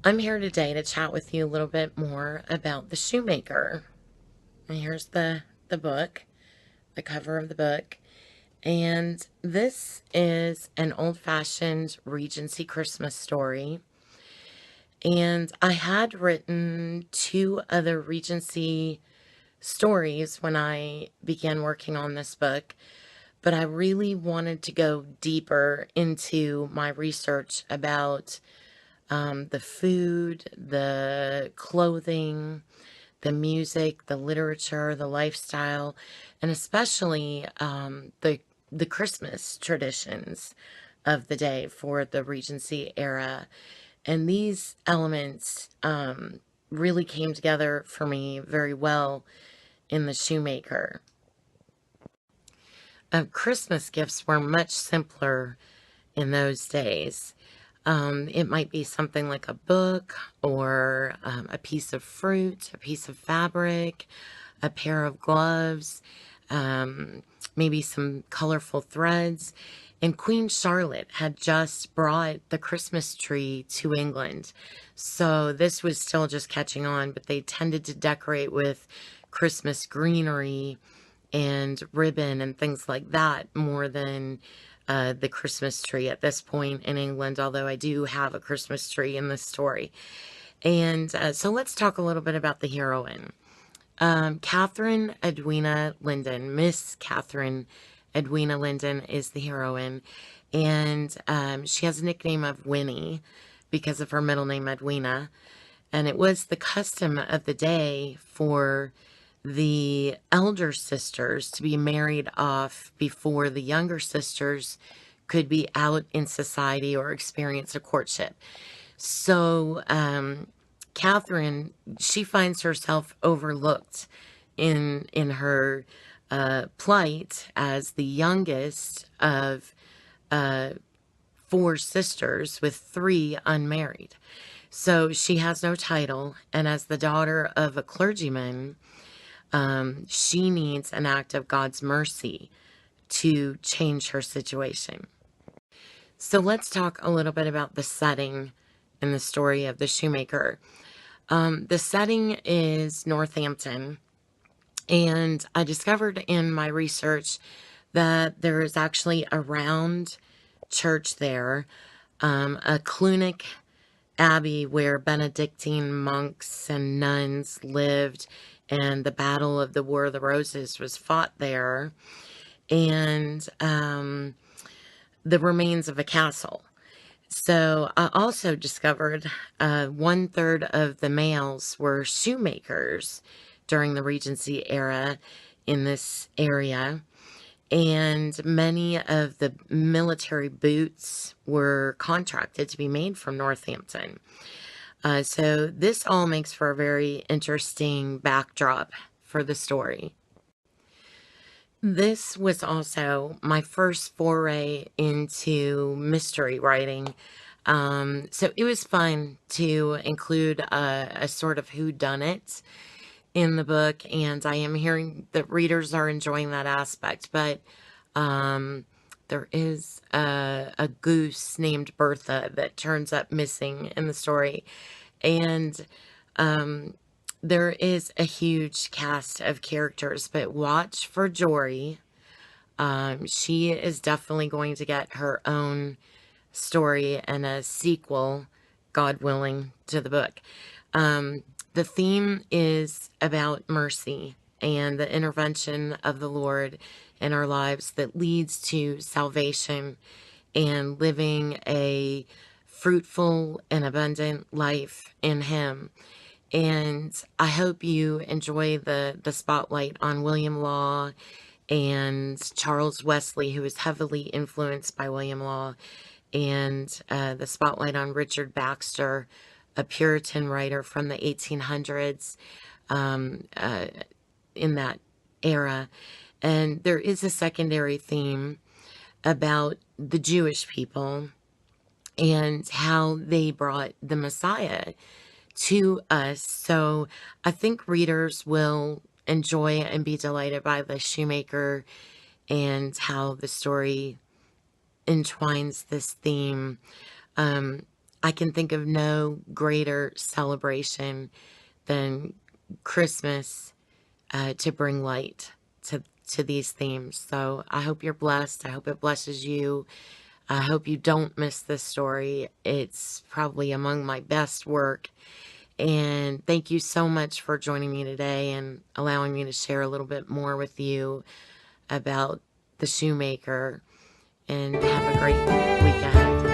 I'm here today to chat with you a little bit more about the Shoemaker. And here's the book, the cover of the book. And this is an old-fashioned Regency Christmas story. And I had written two other Regency stories when I began working on this book, but I really wanted to go deeper into my research about the food, the clothing, the music, the literature, the lifestyle, and especially the Christmas traditions of the day for the Regency era. And these elements really came together for me very well in the Shoemaker. Christmas gifts were much simpler in those days. It might be something like a book or a piece of fruit, a piece of fabric, a pair of gloves, maybe some colorful threads. And Queen Charlotte had just brought the Christmas tree to England. So this was still just catching on, but they tended to decorate with Christmas greenery and ribbon and things like that more than the Christmas tree at this point in England, although I do have a Christmas tree in this story. And so let's talk a little bit about the heroine. Catherine Edwina Linden, Miss Catherine Edwina Linden is the heroine, and she has a nickname of Winnie because of her middle name Edwina. And it was the custom of the day for the elder sisters to be married off before the younger sisters could be out in society or experience a courtship. So, Catherine, she finds herself overlooked in her plight as the youngest of four sisters with three unmarried. So she has no title, and as the daughter of a clergyman, she needs an act of God's mercy to change her situation. So let's talk a little bit about the setting in the story of the Shoemaker. The setting is Northampton, and I discovered in my research that there is actually a round church there, a Clunic Abbey where Benedictine monks and nuns lived, and the Battle of the War of the Roses was fought there, and the remains of a castle. So I also discovered 1/3 of the males were shoemakers during the Regency era in this area, and many of the military boots were contracted to be made from Northampton. So this all makes for a very interesting backdrop for the story. This was also my first foray into mystery writing. So it was fun to include a sort of whodunit in the book, and I am hearing that readers are enjoying that aspect. But there is a goose named Bertha that turns up missing in the story, and there is a huge cast of characters, but watch for Jory. She is definitely going to get her own story and a sequel, God willing, to the book. The theme is about mercy and the intervention of the Lord in our lives that leads to salvation and living a fruitful and abundant life in Him. And I hope you enjoy the spotlight on William Law and Charles Wesley, who is heavily influenced by William Law, and the spotlight on Richard Baxter, a Puritan writer from the 1800s in that era. And there is a secondary theme about the Jewish people and how they brought the Messiah to us. So I think readers will enjoy and be delighted by the Shoemaker and how the story entwines this theme. I can think of no greater celebration than Christmas to bring light to these themes. So I hope you're blessed. I hope it blesses you. I hope you don't miss this story. It's probably among my best work. And thank you so much for joining me today and allowing me to share a little bit more with you about the Shoemaker. And have a great week ahead.